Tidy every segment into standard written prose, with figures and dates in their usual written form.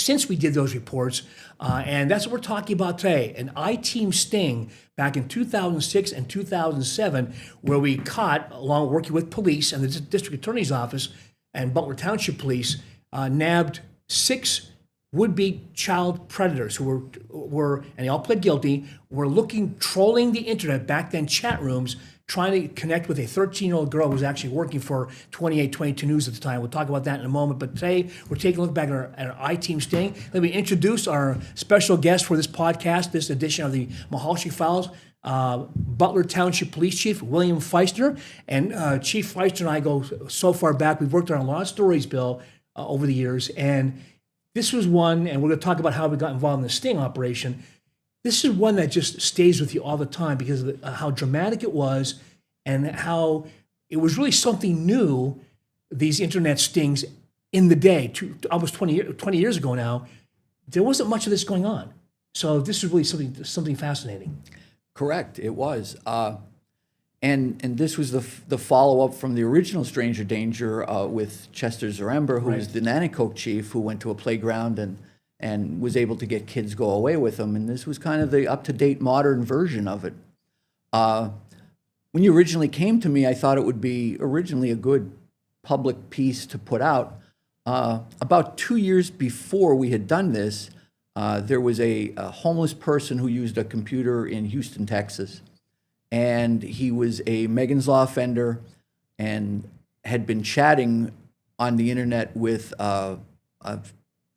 since we did those reports, and that's what we're talking about today. An I-team sting back in 2006 and 2007, where we caught, along working with police and the district attorney's office and Butler Township Police, nabbed 6 would-be child predators who were, and they all pled guilty, were trolling the internet, back then chat rooms, trying to connect with a 13-year-old girl who was actually working for 2822 News at the time. We'll talk about that in a moment. But today, we're taking a look back at our I-Team sting. Let me introduce our special guest for this podcast, this edition of the Mehalshick Files, Butler Township Police Chief William Feistner. And Chief Feistner and I go so far back. We've worked on a lot of stories, Bill, over the years. And this was one, and we're going to talk about how we got involved in the sting operation. This is one that just stays with you all the time because of how dramatic it was and how it was really something new, these internet stings in the day, almost 20 years ago now. There wasn't much of this going on. So this is really something fascinating. Correct, it was. And this was the follow-up from the original Stranger Danger with Chester Zarember, who was the Nanticoke chief, who went to a playground and was able to get kids go away with them. And this was kind of the up-to-date modern version of it. When you originally came to me, I thought it would be originally a good public piece to put out. About 2 years before we had done this, there was a homeless person who used a computer in Houston, Texas. And he was a Megan's Law offender and had been chatting on the internet with a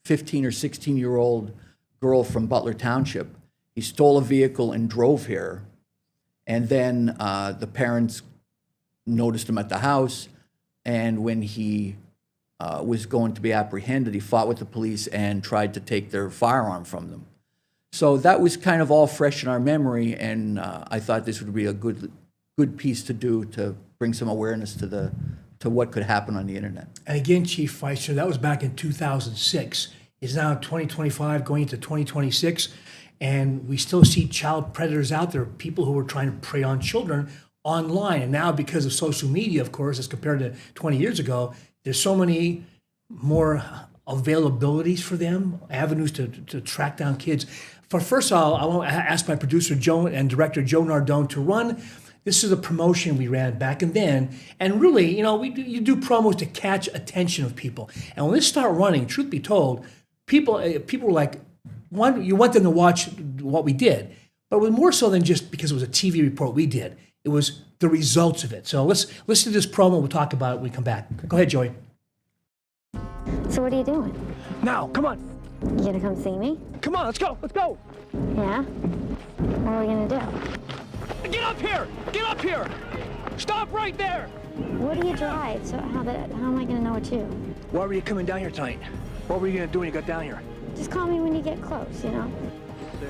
15 or 16-year-old girl from Butler Township. He stole a vehicle and drove here. And then the parents noticed him at the house. And when he was going to be apprehended, he fought with the police and tried to take their firearm from them. So that was kind of all fresh in our memory, and I thought this would be a good piece to do to bring some awareness to what could happen on the internet. And again, Chief Feistner, that was back in 2006. It's now 2025, going into 2026, and we still see child predators out there, people who are trying to prey on children online. And now, because of social media, of course, as compared to 20 years ago, there's so many more availabilities for them, avenues to track down kids. First of all, I want to ask my producer Joe and director Joe Nardone to run. This is a promotion we ran back and then, and really, you do promos to catch attention of people. And when this started running, truth be told, people were like, you want them to watch what we did, but it was more so than just because it was a TV report we did. It was the results of it. So let's listen to this promo. We'll talk about it when we come back. Go ahead, Joey. So what are you doing? Now, come on. You gonna come see me? Come on, let's go. Yeah? What are we gonna do? Get up here! Get up here! Stop right there! Where do you drive? So how am I gonna know what you? Why were you coming down here tonight? What were you gonna do when you got down here? Just call me when you get close, you know?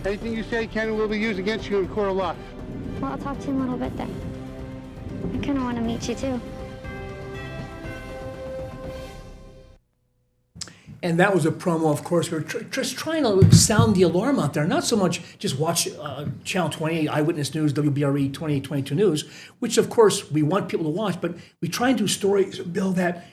Anything you say can and will be used against you in court of law. Well, I'll talk to you in a little bit then. I kinda wanna meet you too. And that was a promo, of course. We're just trying to sound the alarm out there. Not so much just watch Channel 28, Eyewitness News, WBRE 2822 News, which of course we want people to watch, but we try and do stories, Bill, that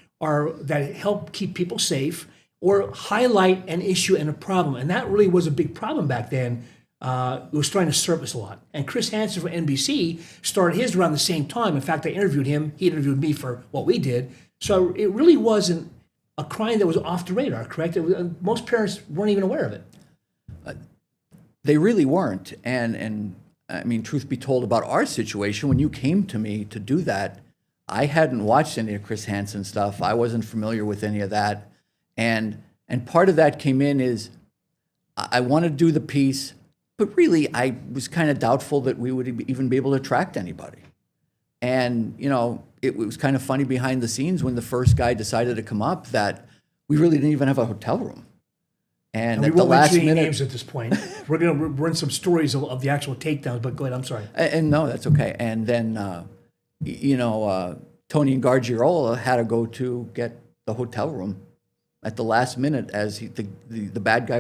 help keep people safe or highlight an issue and a problem. And that really was a big problem back then. It was trying to surface a lot. And Chris Hansen from NBC started his around the same time. In fact, I interviewed him. He interviewed me for what we did. So it really wasn't a crime that was off the radar, correct? Most parents weren't even aware of it. They really weren't. And I mean, truth be told about our situation, when you came to me to do that, I hadn't watched any of Chris Hansen stuff. I wasn't familiar with any of that. And part of that came in is I wanted to do the piece, but really I was kind of doubtful that we would even be able to attract anybody. And, it was kind of funny behind the scenes when the first guy decided to come up that we really didn't even have a hotel room. And at the last minute, names at this point. We're going to run some stories of the actual takedowns, but go ahead, I'm sorry. And no, that's okay. And then, Tony and Gargiola had to go to get the hotel room at the last minute as the bad guy